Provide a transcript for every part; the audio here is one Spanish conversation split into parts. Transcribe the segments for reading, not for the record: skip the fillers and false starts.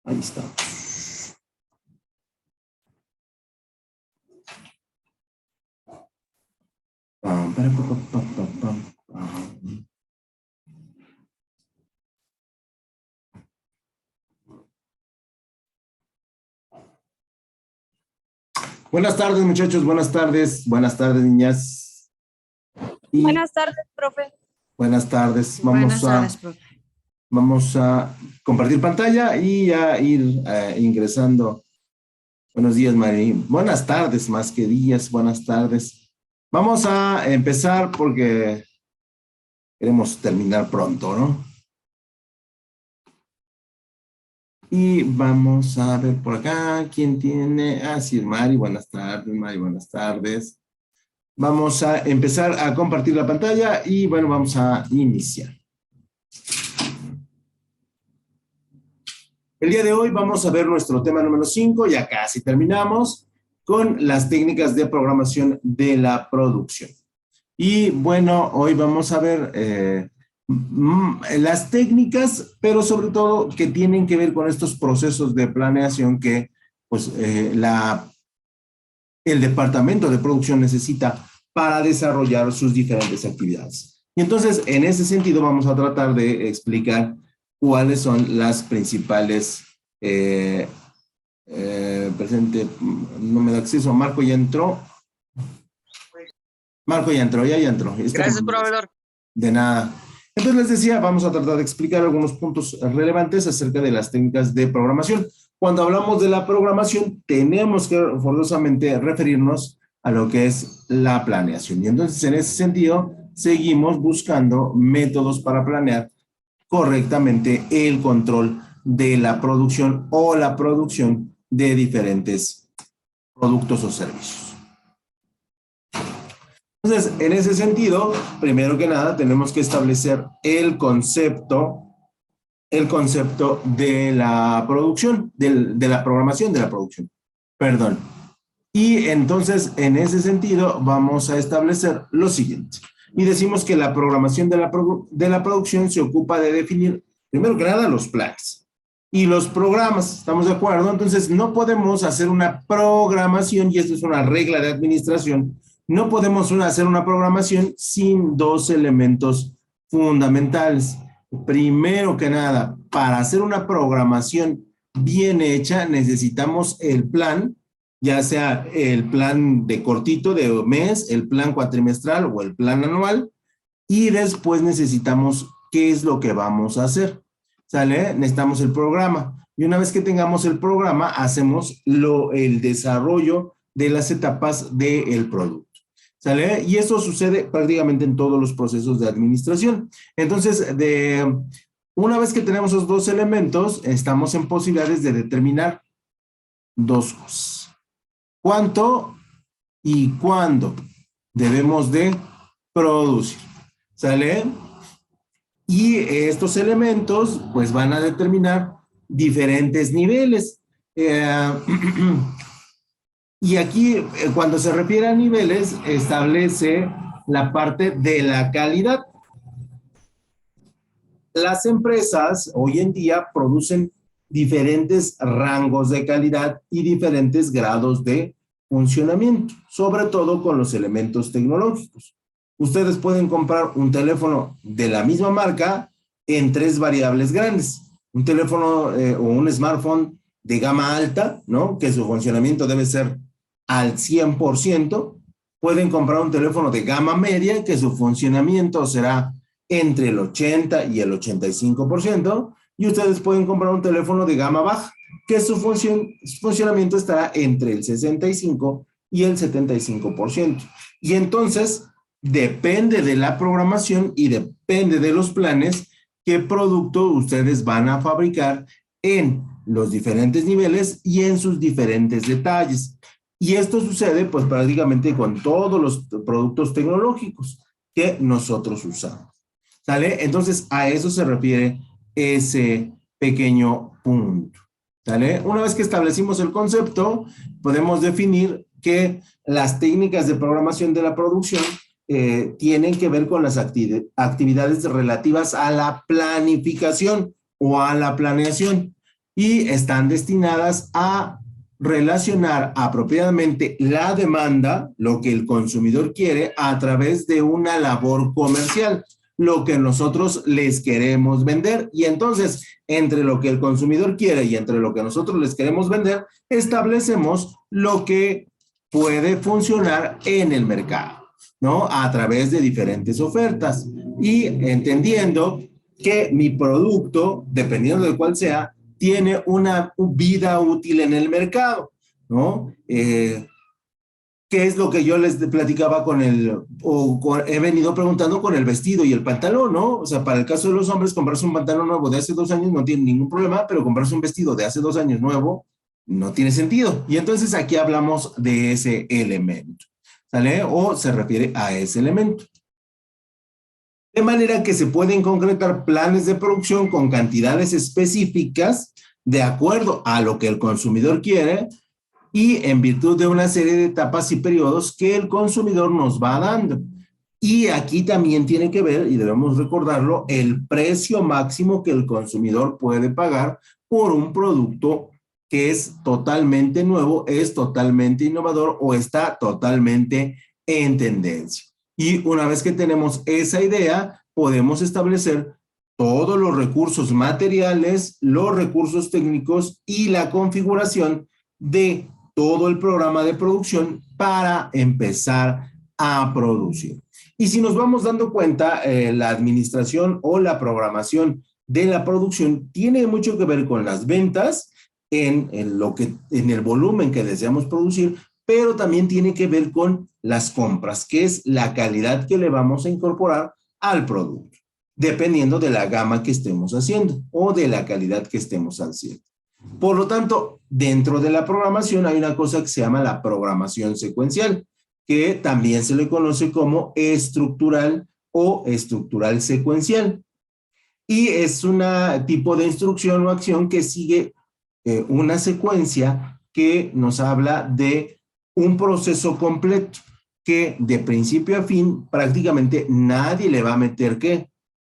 Ahí está. Buenas tardes, muchachos, buenas tardes, niñas. Y buenas tardes, profe. Buenas tardes. Profe. Vamos a compartir pantalla y a ir ingresando. Buenos días, Mari. Buenas tardes, más que días, buenas tardes. Vamos a empezar porque queremos terminar pronto, ¿no? Y vamos a ver por acá, ¿quién tiene? Ah, sí, Mari, buenas tardes, Mari, buenas tardes. Vamos a empezar a compartir la pantalla y bueno, vamos a iniciar. El día de hoy vamos a ver nuestro tema número 5, ya casi terminamos, con las técnicas de programación de la producción. Y bueno, hoy vamos a ver las técnicas, pero sobre todo que tienen que ver con estos procesos de planeación que pues, el departamento de producción necesita para desarrollar sus diferentes actividades. Y entonces, en ese sentido, vamos a tratar de explicar cuáles son las principales presente, no me da acceso. Marco ya entró. Marco ya entró. Gracias, proveedor. De nada. Entonces les decía, vamos a tratar de explicar algunos puntos relevantes acerca de las técnicas de programación. Cuando hablamos de la programación, tenemos que forzosamente referirnos a lo que es la planeación. Y entonces, en ese sentido, seguimos buscando métodos para planear correctamente el control de la producción o la producción de diferentes productos o servicios. Entonces, en ese sentido, primero que nada, tenemos que establecer el concepto de la producción, de la programación de la producción. Perdón. Y entonces, en ese sentido, vamos a establecer lo siguiente. Y decimos que la programación de la producción se ocupa de definir, primero que nada, los planes y los programas. ¿Estamos de acuerdo? Entonces, no podemos hacer una programación, y esto es una regla de administración, no podemos hacer una programación sin dos elementos fundamentales. Primero que nada, para hacer una programación bien hecha, necesitamos el plan, ya sea el plan de cortito de mes, el plan cuatrimestral o el plan anual, y después necesitamos qué es lo que vamos a hacer. ¿Sale? Necesitamos el programa. Y una vez que tengamos el programa, hacemos el desarrollo de las etapas del producto. ¿Sale? Y eso sucede prácticamente en todos los procesos de administración. Entonces, una vez que tenemos esos dos elementos, estamos en posibilidades de determinar dos cosas. ¿Cuánto y cuándo debemos de producir? ¿Sale? Y estos elementos, pues, van a determinar diferentes niveles. Y aquí, cuando se refiere a niveles, establece la parte de la calidad. Las empresas hoy en día producen diferentes rangos de calidad y diferentes grados de funcionamiento, sobre todo con los elementos tecnológicos. ustedes pueden comprar un teléfono de la misma marca en 3 variables grandes. Un teléfono o un smartphone de gama alta, ¿no? Que su funcionamiento debe ser al 100%. Pueden comprar un teléfono de gama media, que su funcionamiento será entre el 80 y el 85%. Y ustedes pueden comprar un teléfono de gama baja, que su funcionamiento estará entre el 65 y el 75%. Y entonces, depende de la programación y depende de los planes, qué producto ustedes van a fabricar en los diferentes niveles y en sus diferentes detalles. Y esto sucede pues prácticamente con todos los productos tecnológicos que nosotros usamos. ¿Sale? Entonces a eso se refiere ese pequeño punto. ¿Sale? Una vez que establecimos el concepto, podemos definir que las técnicas de programación de la producción tienen que ver con las actividades relativas a la planificación o a la planeación y están destinadas a relacionar apropiadamente la demanda, lo que el consumidor quiere, a través de una labor comercial, lo que nosotros les queremos vender. Y entonces, entre lo que el consumidor quiere y entre lo que nosotros les queremos vender, establecemos lo que puede funcionar en el mercado, ¿no? A través de diferentes ofertas y entendiendo que mi producto, dependiendo de cuál sea, tiene una vida útil en el mercado, ¿no? ¿Qué es lo que yo les platicaba he venido preguntando con el vestido y el pantalón, ¿no? O sea, para el caso de los hombres, comprarse un pantalón nuevo de hace 2 años no tiene ningún problema, pero comprarse un vestido de hace 2 años nuevo no tiene sentido. Y entonces aquí hablamos de ese elemento, ¿sale? O se refiere a ese elemento. De manera que se pueden concretar planes de producción con cantidades específicas de acuerdo a lo que el consumidor quiere y en virtud de una serie de etapas y periodos que el consumidor nos va dando. Y aquí también tiene que ver, y debemos recordarlo, el precio máximo que el consumidor puede pagar por un producto que es totalmente nuevo, es totalmente innovador o está totalmente en tendencia. Y una vez que tenemos esa idea, podemos establecer todos los recursos materiales, los recursos técnicos y la configuración de todo el programa de producción para empezar a producir. Y si nos vamos dando cuenta, la administración o la programación de la producción tiene mucho que ver con las ventas en el volumen que deseamos producir, pero también tiene que ver con las compras, que es la calidad que le vamos a incorporar al producto, dependiendo de la gama que estemos haciendo o de la calidad que estemos haciendo. Por lo tanto, dentro de la programación hay una cosa que se llama la programación secuencial, que también se le conoce como estructural o estructural secuencial. Y es un tipo de instrucción o acción que sigue una secuencia que nos habla de un proceso completo, que de principio a fin prácticamente nadie le va a meter ¿qué?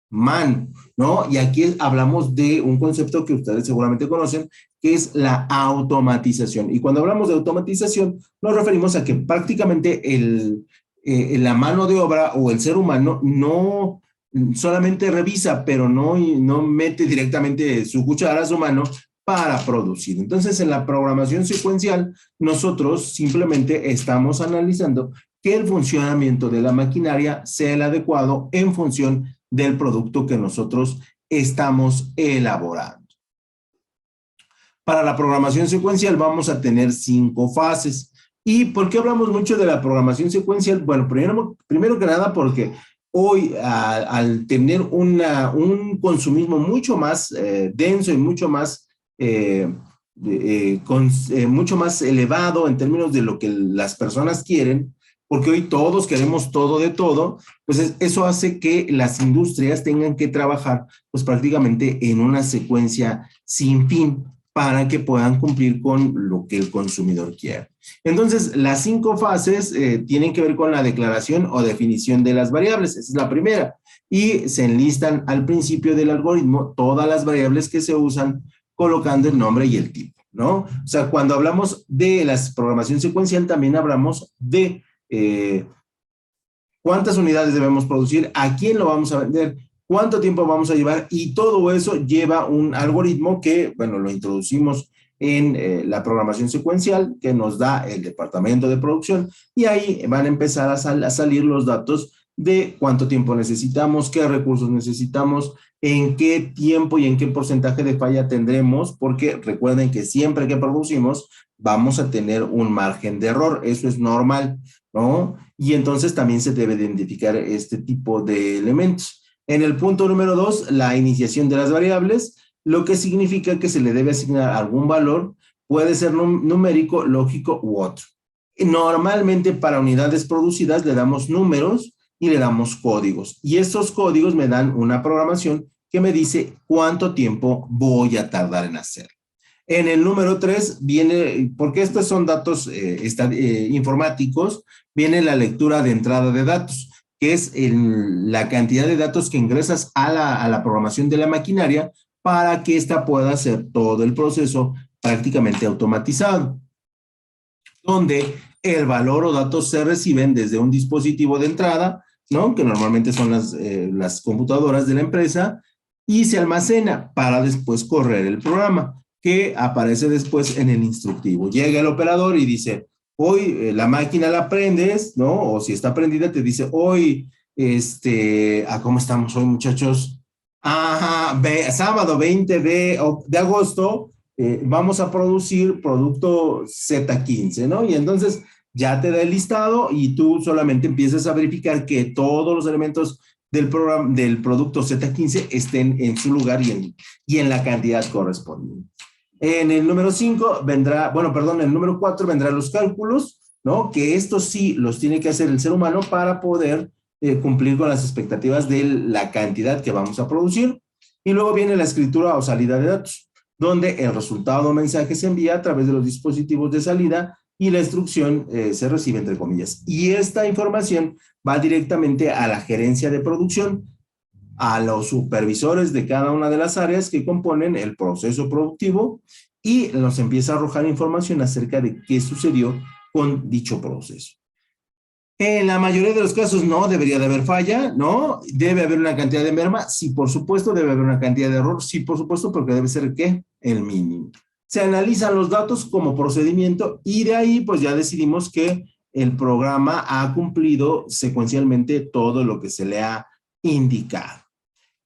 Mano, ¿no? Y aquí hablamos de un concepto que ustedes seguramente conocen, que es la automatización. Y cuando hablamos de automatización, nos referimos a que prácticamente la mano de obra o el ser humano no solamente revisa, pero no mete directamente su cuchara a su mano para producir. Entonces, en la programación secuencial, nosotros simplemente estamos analizando que el funcionamiento de la maquinaria sea el adecuado en función del producto que nosotros estamos elaborando. Para la programación secuencial vamos a tener 5 fases. ¿Y por qué hablamos mucho de la programación secuencial? Bueno, primero que nada porque hoy al tener un consumismo mucho más denso y mucho más mucho más elevado en términos de lo que las personas quieren, porque hoy todos queremos todo de todo, pues eso hace que las industrias tengan que trabajar pues prácticamente en una secuencia sin fin para que puedan cumplir con lo que el consumidor quiere. Entonces, las 5 fases tienen que ver con la declaración o definición de las variables, esa es la primera, y se enlistan al principio del algoritmo todas las variables que se usan colocando el nombre y el tipo, ¿no? O sea, cuando hablamos de la programación secuencial, también hablamos de cuántas unidades debemos producir, a quién lo vamos a vender, cuánto tiempo vamos a llevar, y todo eso lleva un algoritmo que, bueno, lo introducimos en la programación secuencial que nos da el departamento de producción, y ahí van a empezar a salir los datos de cuánto tiempo necesitamos, qué recursos necesitamos, en qué tiempo y en qué porcentaje de falla tendremos, porque recuerden que siempre que producimos vamos a tener un margen de error, eso es normal, ¿no? Y entonces también se debe identificar este tipo de elementos. En el punto número 2, la iniciación de las variables, lo que significa que se le debe asignar algún valor, puede ser numérico, lógico u otro. Normalmente para unidades producidas le damos números y le damos códigos. Y estos códigos me dan una programación que me dice cuánto tiempo voy a tardar en hacer. En el número 3 viene, porque estos son datos informáticos, viene la lectura de entrada de datos, que es la cantidad de datos que ingresas a la programación de la maquinaria para que ésta pueda hacer todo el proceso prácticamente automatizado, donde el valor o datos se reciben desde un dispositivo de entrada, ¿no? Que normalmente son las computadoras de la empresa, y se almacena para después correr el programa, que aparece después en el instructivo. Llega el operador y dice, hoy la máquina la prendes, ¿no? O si está prendida te dice, hoy, ¿cómo estamos hoy, muchachos? Ajá, sábado 20 de agosto, vamos a producir producto Z15, ¿no? Y entonces ya te da el listado y tú solamente empiezas a verificar que todos los elementos del programa, del producto Z15 estén en su lugar y en la cantidad correspondiente. En el número 5 vendrá, bueno, perdón, en el número 4 vendrán los cálculos, ¿no? Que estos sí los tiene que hacer el ser humano para poder cumplir con las expectativas de la cantidad que vamos a producir. Y luego viene la escritura o salida de datos, donde el resultado o mensaje se envía a través de los dispositivos de salida y la instrucción se recibe entre comillas. Y esta información va directamente a la gerencia de producción, a los supervisores de cada una de las áreas que componen el proceso productivo, y nos empieza a arrojar información acerca de qué sucedió con dicho proceso. En la mayoría de los casos no debería de haber falla, ¿no? Debe haber una cantidad de merma, sí, por supuesto, debe haber una cantidad de error, sí, por supuesto, porque debe ser, ¿qué? El mínimo. Se analizan los datos como procedimiento y de ahí pues ya decidimos que el programa ha cumplido secuencialmente todo lo que se le ha indicado.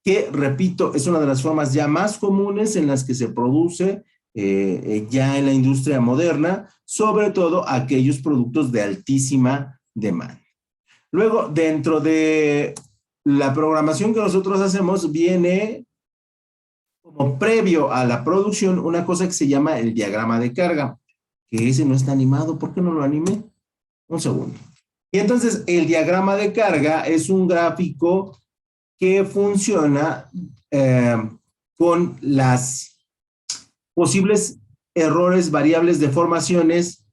Que, repito, es una de las formas ya más comunes en las que se produce ya en la industria moderna, sobre todo aquellos productos de altísima demanda. Luego, dentro de la programación que nosotros hacemos, viene como previo a la producción una cosa que se llama el diagrama de carga, que ese no está animado. ¿Por qué no lo animé? Un segundo. Y entonces, el diagrama de carga es un gráfico que funciona con las posibles errores, variables, deformaciones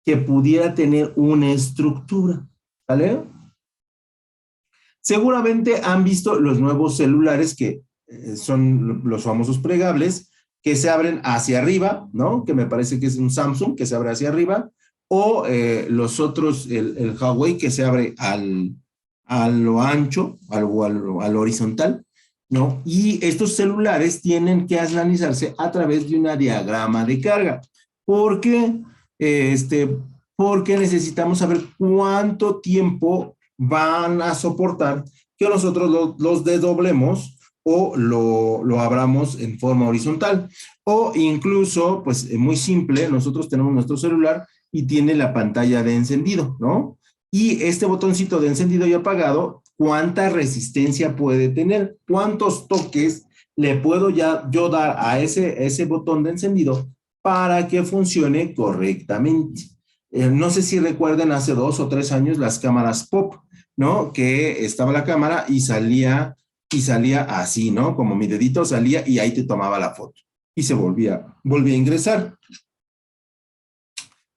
que pudiera tener una estructura, ¿vale? Seguramente han visto los nuevos celulares que son los famosos plegables, que se abren hacia arriba, ¿no? Que me parece que es un Samsung que se abre hacia arriba, o los otros, el Huawei que se abre a lo ancho, a lo horizontal, ¿no? Y estos celulares tienen que analizarse a través de una diagrama de carga. ¿Por qué? Porque necesitamos saber cuánto tiempo van a soportar que nosotros los desdoblemos o lo abramos en forma horizontal. O incluso, pues muy simple, nosotros tenemos nuestro celular y tiene la pantalla de encendido, ¿no? Y este botoncito de encendido y apagado, ¿cuánta resistencia puede tener? ¿Cuántos toques le puedo yo dar a ese botón de encendido para que funcione correctamente? No sé si recuerden hace 2 o 3 años las cámaras pop, ¿no? Que estaba la cámara y salía así, ¿no? Como mi dedito salía y ahí te tomaba la foto y se volvía a ingresar.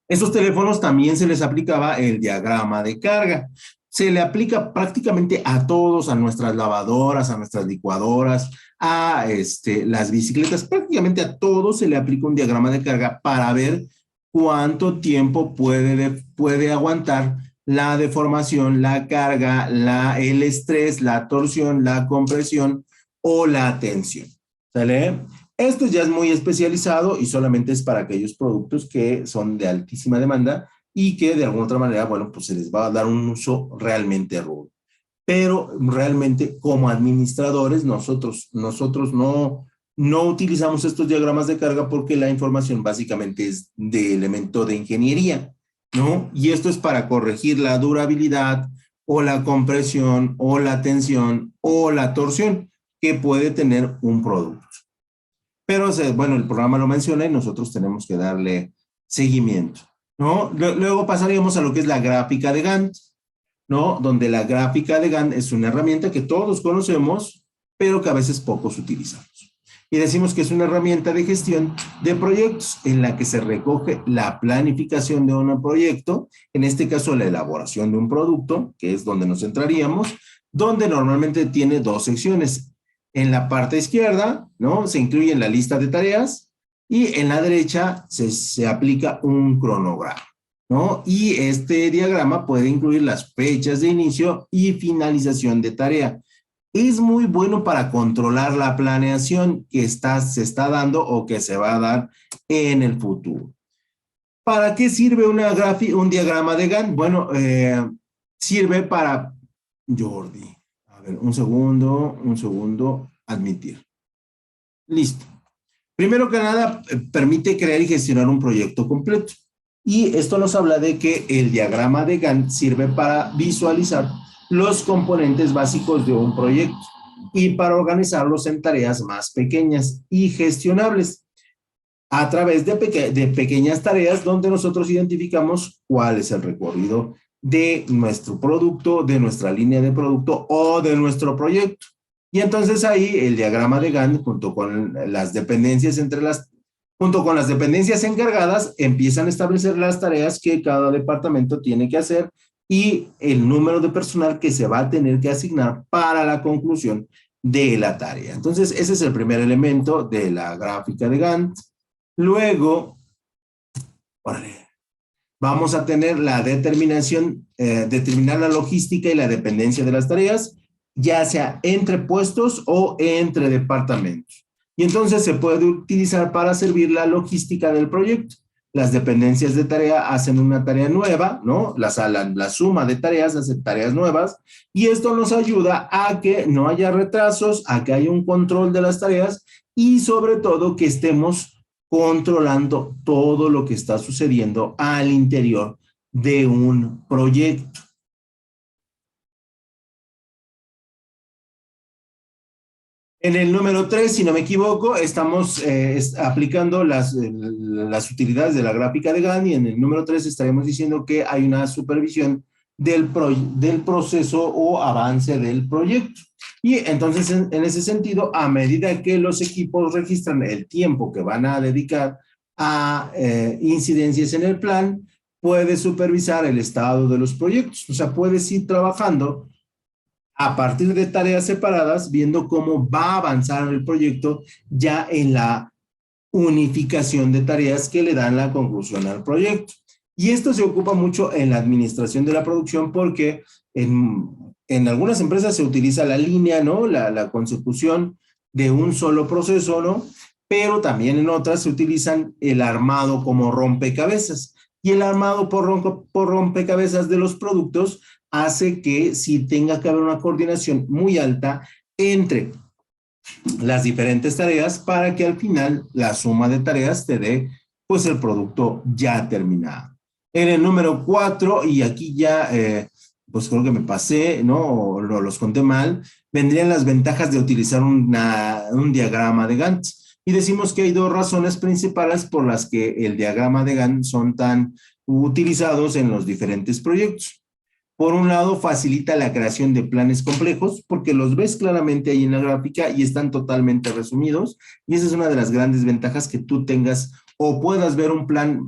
Esos teléfonos también se les aplicaba el diagrama de carga. Se le aplica prácticamente a todos, a nuestras lavadoras, a nuestras licuadoras, a las bicicletas, prácticamente a todos se le aplica un diagrama de carga para ver cuánto tiempo puede aguantar la deformación, la carga, el estrés, la torsión, la compresión o la tensión. ¿Sale? Esto ya es muy especializado y solamente es para aquellos productos que son de altísima demanda y que de alguna otra manera, bueno, pues se les va a dar un uso realmente rudo. Pero realmente como administradores nosotros no utilizamos estos diagramas de carga porque la información básicamente es de elemento de ingeniería, ¿no? Y esto es para corregir la durabilidad o la compresión o la tensión o la torsión que puede tener un producto. Pero, bueno, el programa lo menciona y nosotros tenemos que darle seguimiento, ¿no? Luego pasaríamos a lo que es la gráfica de Gantt, ¿no? Donde la gráfica de Gantt es una herramienta que todos conocemos, pero que a veces pocos utilizamos. Y decimos que es una herramienta de gestión de proyectos en la que se recoge la planificación de un proyecto, en este caso la elaboración de un producto, que es donde nos centraríamos, donde normalmente tiene dos secciones. En la parte izquierda, ¿no? Se incluye la lista de tareas y en la derecha se aplica un cronograma, ¿no? Y este diagrama puede incluir las fechas de inicio y finalización de tarea. Es muy bueno para controlar la planeación que se está dando o que se va a dar en el futuro. ¿Para qué sirve un diagrama de Gantt? Bueno, sirve para, Jordi, a ver, un segundo, admitir. Listo. Primero que nada, permite crear y gestionar un proyecto completo. Y esto nos habla de que el diagrama de Gantt sirve para visualizar los componentes básicos de un proyecto y para organizarlos en tareas más pequeñas y gestionables a través de pequeñas tareas donde nosotros identificamos cuál es el recorrido de nuestro producto, de nuestra línea de producto o de nuestro proyecto. Y entonces ahí el diagrama de Gantt junto con las dependencias junto con las dependencias encargadas empiezan a establecer las tareas que cada departamento tiene que hacer y el número de personal que se va a tener que asignar para la conclusión de la tarea. Entonces ese es el primer elemento de la gráfica de Gantt. Luego, vamos a tener la determinar la logística y la dependencia de las tareas, ya sea entre puestos o entre departamentos. Y entonces se puede utilizar para servir la logística del proyecto. Las dependencias de tarea hacen una tarea nueva, ¿no? La suma de tareas hace tareas nuevas y esto nos ayuda a que no haya retrasos, a que haya un control de las tareas y sobre todo que estemos controlando todo lo que está sucediendo al interior de un proyecto. En el número 3, si no me equivoco, estamos aplicando las utilidades de la gráfica de Gantt y en el número 3 estaremos diciendo que hay una supervisión del proceso o avance del proyecto. Y entonces, en ese sentido, a medida que los equipos registran el tiempo que van a dedicar a incidencias en el plan, puedes supervisar el estado de los proyectos. O sea, puedes ir trabajando a partir de tareas separadas, viendo cómo va a avanzar el proyecto ya en la unificación de tareas que le dan la conclusión al proyecto. Y esto se ocupa mucho en la administración de la producción porque en algunas empresas se utiliza la línea, ¿no? La consecución de un solo proceso, ¿no? Pero también en otras se utilizan el armado como rompecabezas. Y el armado por rompecabezas de los productos hace que sí tenga que haber una coordinación muy alta entre las diferentes tareas para que al final la suma de tareas te dé pues el producto ya terminado. En el número 4, y aquí ya pues creo que me pasé, ¿no? O los conté mal, vendrían las ventajas de utilizar un diagrama de Gantt. Y decimos que hay dos razones principales por las que el diagrama de Gantt son tan utilizados en los diferentes proyectos. Por un lado, facilita la creación de planes complejos porque los ves claramente ahí en la gráfica y están totalmente resumidos. Y esa es una de las grandes ventajas que tú tengas o puedas ver un plan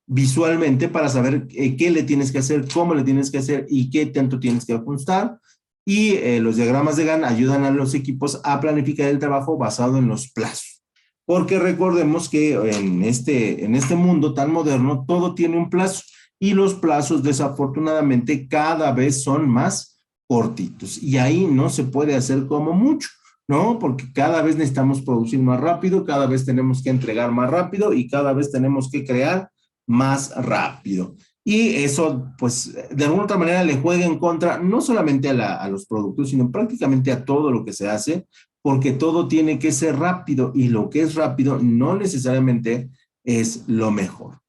visualmente para saber qué le tienes que hacer, cómo le tienes que hacer y qué tanto tienes que ajustar. Y los diagramas de Gantt ayudan a los equipos a planificar el trabajo basado en los plazos. Porque recordemos que en este mundo tan moderno todo tiene un plazo. y los plazos desafortunadamente cada vez son más cortitos y ahí no se puede hacer como mucho, ¿no? Porque cada vez necesitamos producir más rápido, cada vez tenemos que entregar más rápido y cada vez tenemos que crear más rápido. Y eso, pues, de alguna otra manera le juega en contra, no solamente a los productos, sino prácticamente a todo lo que se hace, porque todo tiene que ser rápido y lo que es rápido no necesariamente es lo mejor.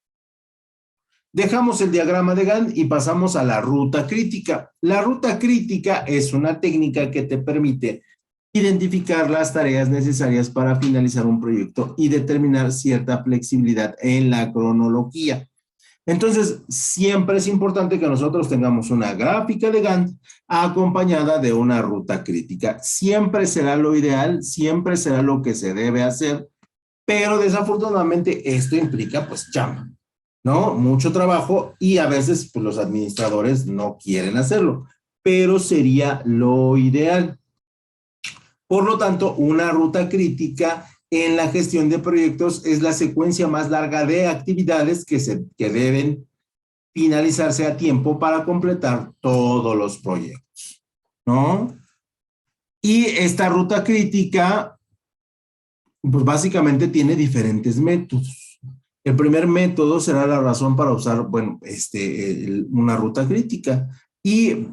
Dejamos el diagrama de Gantt y pasamos a la ruta crítica. La ruta crítica es una técnica que te permite identificar las tareas necesarias para finalizar un proyecto y determinar cierta flexibilidad en la cronología. Entonces, siempre es importante que nosotros tengamos una gráfica de Gantt acompañada de una ruta crítica. Siempre será lo ideal, siempre será lo que se debe hacer, pero desafortunadamente esto implica pues chamba, ¿no? Mucho trabajo y a veces pues, los administradores no quieren hacerlo, pero sería lo ideal. Por lo tanto, una ruta crítica en la gestión de proyectos es la secuencia más larga de actividades que deben finalizarse a tiempo para completar todos los proyectos, ¿no? Y esta ruta crítica, pues básicamente tiene diferentes métodos. El primer método será la razón para usar, bueno, una ruta crítica. Y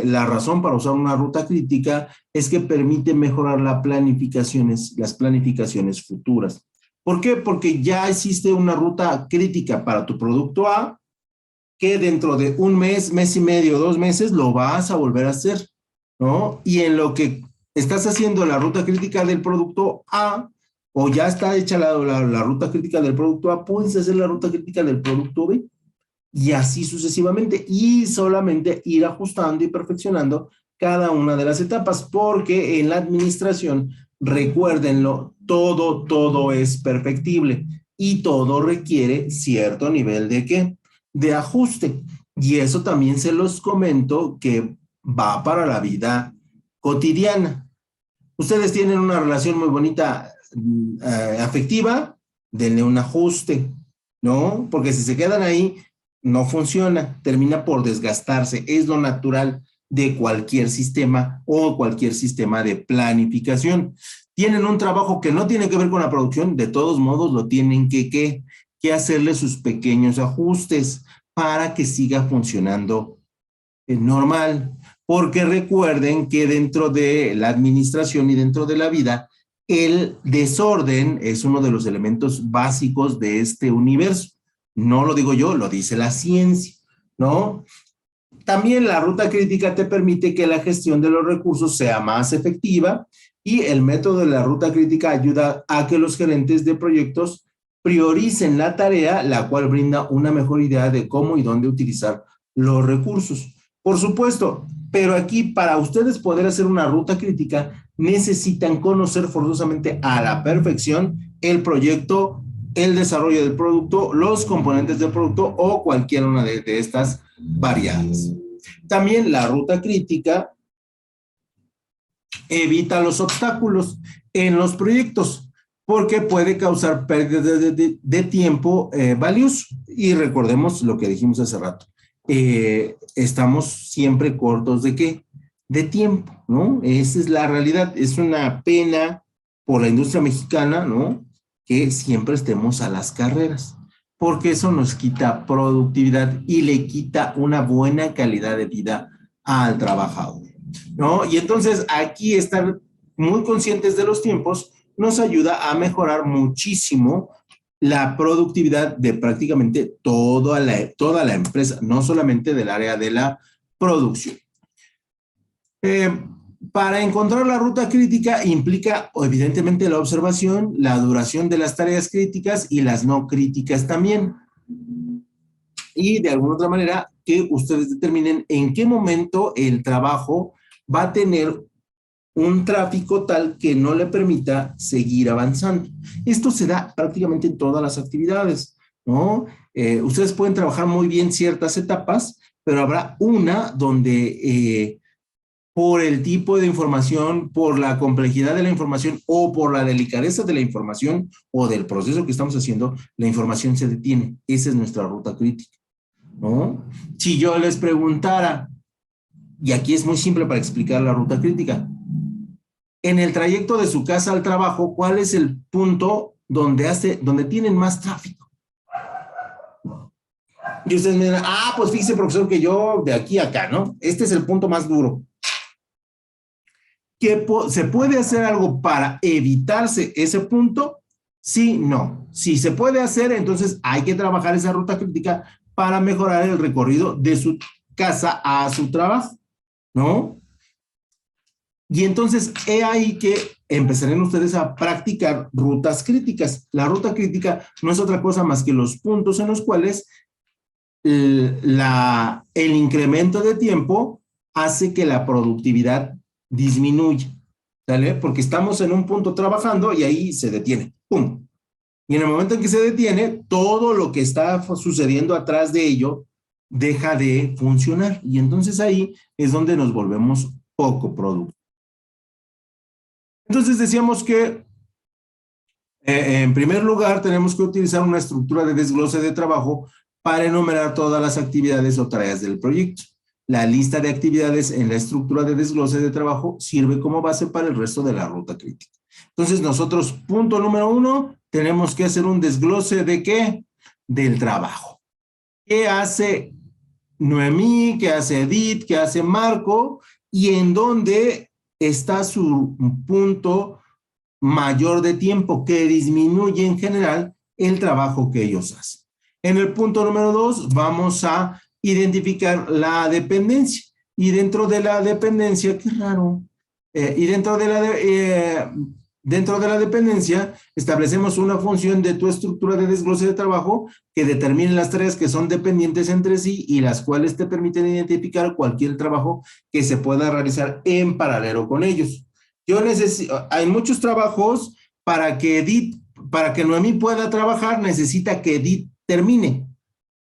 la razón para usar una ruta crítica es que permite mejorar las planificaciones futuras. ¿Por qué? Porque ya existe una ruta crítica para tu producto A que dentro de un mes, mes y medio, 2 meses lo vas a volver a hacer, ¿no? Y en lo que estás haciendo la ruta crítica del producto A o ya está hecha la ruta crítica del producto A, puedes hacer la ruta crítica del producto B y así sucesivamente y solamente ir ajustando y perfeccionando cada una de las etapas porque en la administración, recuérdenlo, todo es perfectible y todo requiere cierto nivel de ¿qué? De ajuste. Y eso también se los comento que va para la vida cotidiana. Ustedes tienen una relación muy bonita afectiva, denle un ajuste, ¿no? Porque si se quedan ahí, no funciona, termina por desgastarse. Es lo natural de cualquier sistema o cualquier sistema de planificación. Tienen un trabajo que no tiene que ver con la producción, de todos modos lo tienen que hacerle sus pequeños ajustes para que siga funcionando normal. Porque recuerden que dentro de la administración y dentro de la vida, el desorden es uno de los elementos básicos de este universo. No lo digo yo, lo dice la ciencia, ¿no? También la ruta crítica te permite que la gestión de los recursos sea más efectiva y el método de la ruta crítica ayuda a que los gerentes de proyectos prioricen la tarea, la cual brinda una mejor idea de cómo y dónde utilizar los recursos. Por supuesto, pero aquí para ustedes poder hacer una ruta crítica necesitan conocer forzosamente a la perfección el proyecto, el desarrollo del producto, los componentes del producto o cualquier una de estas variables. También la ruta crítica evita los obstáculos en los proyectos porque puede causar pérdidas de tiempo valioso. Y recordemos lo que dijimos hace rato. Estamos siempre cortos ¿de qué? De tiempo, ¿no? Esa es la realidad. Es una pena por la industria mexicana, ¿no? Que siempre estemos a las carreras, porque eso nos quita productividad y le quita una buena calidad de vida al trabajador, ¿no? Y entonces aquí estar muy conscientes de los tiempos nos ayuda a mejorar muchísimo la productividad de prácticamente toda la empresa, no solamente del área de la producción. Para encontrar la ruta crítica implica evidentemente la observación, la duración de las tareas críticas y las no críticas también. Y de alguna otra manera que ustedes determinen en qué momento el trabajo va a tener un tráfico tal que no le permita seguir avanzando. Esto se da prácticamente en todas las actividades, ¿no? Ustedes pueden trabajar muy bien ciertas etapas, pero habrá una donde por el tipo de información, por la complejidad de la información o por la delicadeza de la información o del proceso que estamos haciendo, la información se detiene. Esa es nuestra ruta crítica. ¿no? Si yo les preguntara, y aquí es muy simple para explicar la ruta crítica, en el trayecto de su casa al trabajo, ¿cuál es el punto donde tienen más tráfico? Y ustedes me dirán, pues fíjese, profesor, que yo de aquí a acá, ¿no? Este es el punto más duro. ¿Se puede hacer algo para evitarse ese punto? Sí, no. Si se puede hacer, entonces hay que trabajar esa ruta crítica para mejorar el recorrido de su casa a su trabajo, ¿no? Y entonces he ahí que empezarán ustedes a practicar rutas críticas. La ruta crítica no es otra cosa más que los puntos en los cuales el incremento de tiempo hace que la productividad disminuya, ¿sale? Porque estamos en un punto trabajando y ahí se detiene, ¡pum! Y en el momento en que se detiene, todo lo que está sucediendo atrás de ello deja de funcionar. Y entonces ahí es donde nos volvemos poco productivos. Entonces decíamos que en primer lugar tenemos que utilizar una estructura de desglose de trabajo para enumerar todas las actividades o tareas del proyecto. La lista de actividades en la estructura de desglose de trabajo sirve como base para el resto de la ruta crítica. Entonces nosotros, punto número 1, tenemos que hacer un desglose ¿de qué? Del trabajo. ¿Qué hace Noemí? ¿Qué hace Edith? ¿Qué hace Marco? Y en dónde está su punto mayor de tiempo que disminuye en general el trabajo que ellos hacen. En el punto número 2 vamos a identificar la dependencia y dentro de la dependencia, qué raro, y dentro de la dependencia establecemos una función de tu estructura de desglose de trabajo que determine las tareas que son dependientes entre sí y las cuales te permiten identificar cualquier trabajo que se pueda realizar en paralelo con ellos. Hay muchos trabajos para que Noemí pueda trabajar, necesita que Edith termine.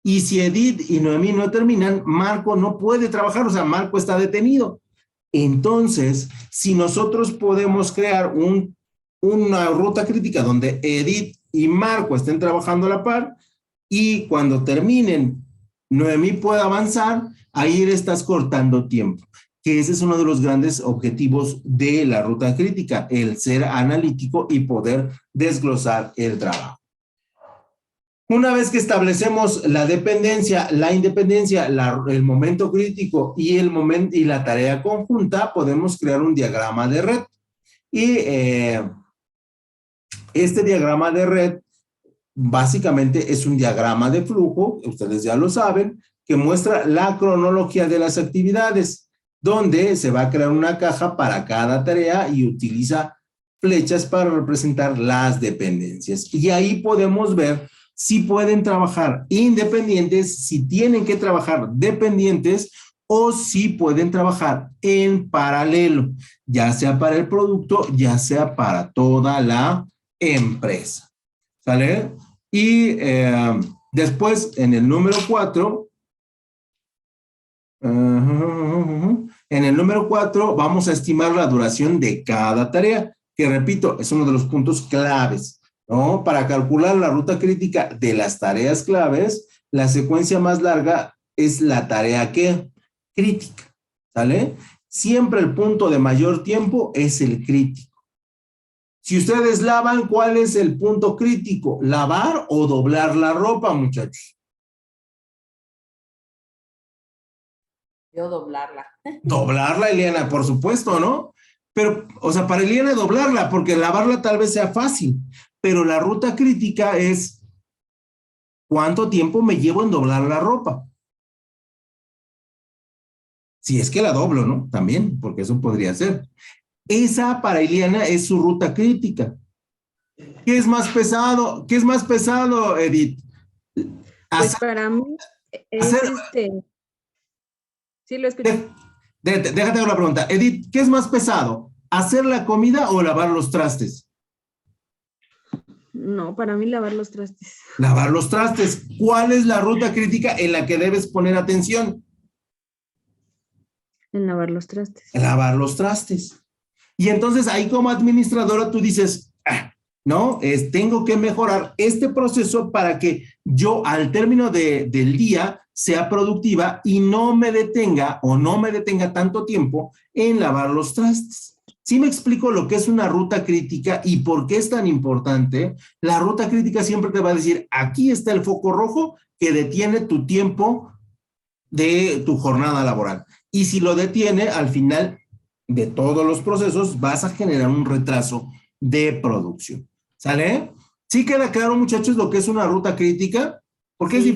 Y si Edith y Noemí no terminan, Marco no puede trabajar, o sea, Marco está detenido. Entonces, si nosotros podemos crear una ruta crítica donde Edith y Marco estén trabajando a la par y cuando terminen Noemí pueda avanzar, ahí le estás cortando tiempo. Que ese es uno de los grandes objetivos de la ruta crítica, el ser analítico y poder desglosar el trabajo. Una vez que establecemos la dependencia, la independencia, el momento crítico y la tarea conjunta, podemos crear un diagrama de red. Y este diagrama de red básicamente es un diagrama de flujo, ustedes ya lo saben, que muestra la cronología de las actividades, donde se va a crear una caja para cada tarea y utiliza flechas para representar las dependencias. Y ahí podemos ver si pueden trabajar independientes, si tienen que trabajar dependientes o si pueden trabajar en paralelo, ya sea para el producto, ya sea para toda la empresa. ¿Sale? Y después, en el número 4, vamos a estimar la duración de cada tarea, que repito, es uno de los puntos claves, ¿no? Para calcular la ruta crítica de las tareas claves, la secuencia más larga es la tarea ¿qué? Crítica, ¿sale? Siempre el punto de mayor tiempo es el crítico. Si ustedes lavan, ¿cuál es el punto crítico? ¿Lavar o doblar la ropa, muchachos? Yo doblarla. Doblarla, Eliana, por supuesto, ¿no? Pero, o sea, para Eliana doblarla, porque lavarla tal vez sea fácil, pero la ruta crítica es ¿cuánto tiempo me llevo en doblar la ropa? Si es que la doblo, ¿no? También, porque eso podría ser. Esa para Eliana es su ruta crítica. ¿Qué es más pesado? ¿Qué es más pesado, Edith? Pues para mí es Sí, lo escucho. Déjate una pregunta. Edith, ¿qué es más pesado? ¿Hacer la comida o lavar los trastes? No, para mí lavar los trastes. Lavar los trastes. ¿Cuál es la ruta crítica en la que debes poner atención? En lavar los trastes. Lavar los trastes. Y entonces ahí como administradora tú dices, ¿no? Tengo que mejorar este proceso para que yo al término del día sea productiva y no me detenga o no me detenga tanto tiempo en lavar los trastes. ¿Sí me explico lo que es una ruta crítica y por qué es tan importante? La ruta crítica siempre te va a decir, aquí está el foco rojo que detiene tu tiempo de tu jornada laboral. Y si lo detiene, al final de todos los procesos vas a generar un retraso de producción. ¿Sale? ¿Sí queda claro, muchachos, lo que es una ruta crítica? Porque Sí.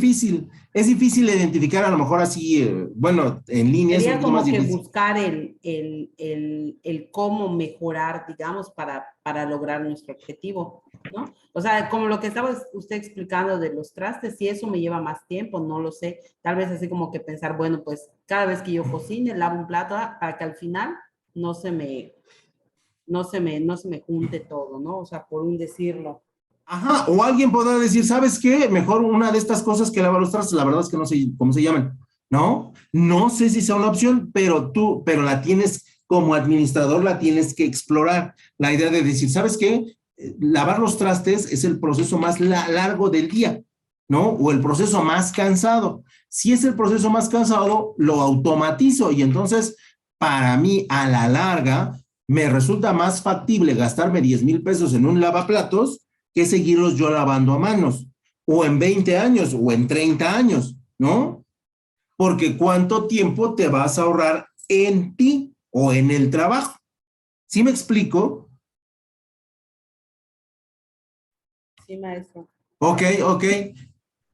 es difícil identificar a lo mejor así, bueno, en línea es un Sería poquito como más que difícil. buscar el cómo mejorar, digamos, para lograr nuestro objetivo, ¿no? O sea, como lo que estaba usted explicando de los trastes, si eso me lleva más tiempo, no lo sé. Tal vez así como que pensar, bueno, pues cada vez que yo cocine, lavo un plato para que al final no se me junte todo, ¿no? O sea, por un decirlo. Ajá, o alguien podrá decir, ¿sabes qué? Mejor una de estas cosas que lava los trastes, la verdad es que no sé cómo se llaman, ¿no? No sé si sea una opción, pero la tienes, como administrador, la tienes que explorar. La idea de decir, ¿sabes qué? Lavar los trastes es el proceso más largo del día, ¿no? O el proceso más cansado. Si es el proceso más cansado, lo automatizo y entonces, para mí, a la larga, me resulta más factible gastarme 10,000 pesos en un lavaplatos que seguirlos yo lavando a manos, o en 20 años, o en 30 años, ¿no? Porque ¿cuánto tiempo te vas a ahorrar en ti o en el trabajo? ¿Sí me explico? Sí, maestro. Ok.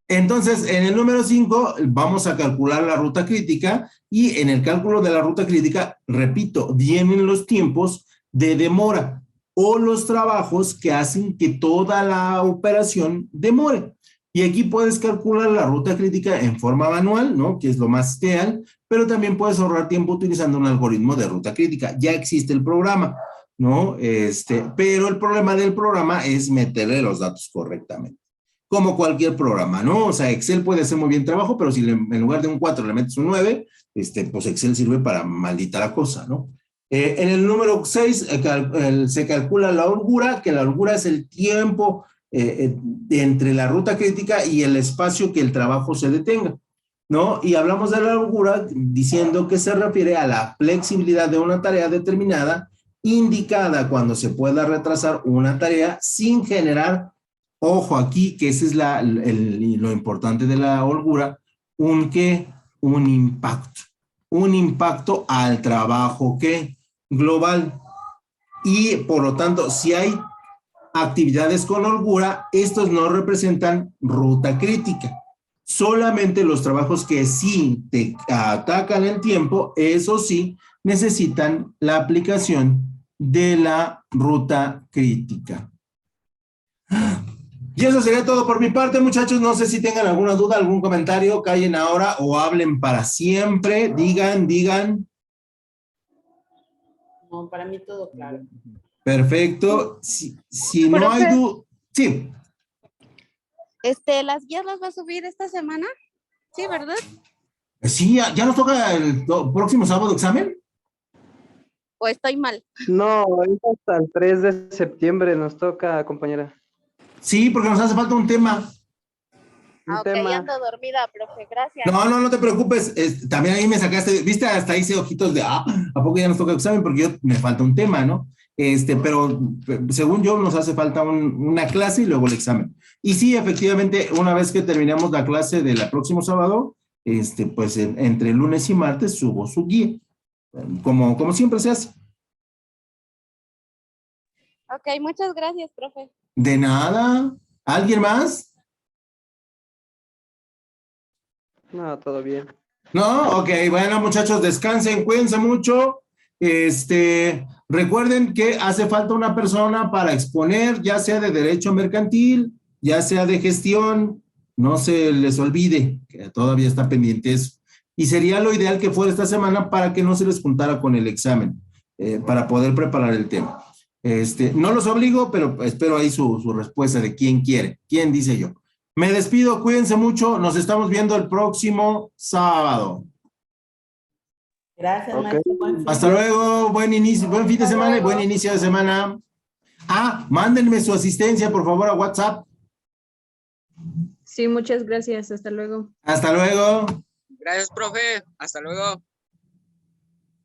Entonces, en el número 5 vamos a calcular la ruta crítica y en el cálculo de la ruta crítica, repito, vienen los tiempos de demora o los trabajos que hacen que toda la operación demore. Y aquí puedes calcular la ruta crítica en forma manual, ¿no? Que es lo más ideal, pero también puedes ahorrar tiempo utilizando un algoritmo de ruta crítica. Ya existe el programa, ¿no? Pero el problema del programa es meterle los datos correctamente. Como cualquier programa, ¿no? O sea, Excel puede hacer muy bien trabajo, pero si en lugar de un 4 le metes un 9, pues Excel sirve para maldita la cosa, ¿no? En el número 6 se calcula la holgura, que la holgura es el tiempo entre la ruta crítica y el espacio que el trabajo se detenga, ¿no? Y hablamos de la holgura diciendo que se refiere a la flexibilidad de una tarea determinada indicada cuando se pueda retrasar una tarea sin generar, ojo aquí, que ese es lo importante de la holgura, un impacto al trabajo global. Y por lo tanto, si hay actividades con holgura, estos no representan ruta crítica. Solamente los trabajos que sí te atacan el tiempo, eso sí, necesitan la aplicación de la ruta crítica. Y eso sería todo por mi parte, muchachos. No sé si tengan alguna duda, algún comentario, callen ahora o hablen para siempre. Digan. No, para mí todo claro. Perfecto. Si no hay duda, sí. ¿Las guías las va a subir esta semana? Sí, ¿verdad? Sí, ya nos toca el próximo sábado examen. ¿O estoy mal? No, es hasta el 3 de septiembre nos toca, compañera. Sí, porque nos hace falta un tema. Ok, ando dormida, profe, gracias. No te preocupes. También ahí me sacaste, viste, hasta hice ojitos de, ¿a poco ya nos toca examen? Porque me falta un tema, ¿no? Pero según yo nos hace falta una clase y luego el examen. Y sí, efectivamente, una vez que terminemos la clase del próximo sábado, pues entre lunes y martes subo su guía, como siempre se hace. Ok, muchas gracias, profe. De nada. ¿Alguien más? No, todo bien. No, ok, bueno, muchachos, descansen, cuídense mucho. Recuerden que hace falta una persona para exponer, ya sea de derecho mercantil, ya sea de gestión, no se les olvide que todavía está pendiente eso. Y sería lo ideal que fuera esta semana para que no se les juntara con el examen, para poder preparar el tema. No los obligo, pero espero ahí su respuesta de quién quiere, quién dice yo. Me despido, cuídense mucho, nos estamos viendo el próximo sábado. Gracias, Okay. maestro. Hasta luego, buen fin de semana y buen inicio de semana. Mándenme su asistencia, por favor, a WhatsApp. Sí, muchas gracias. Hasta luego. Hasta luego. Gracias, profe. Hasta luego.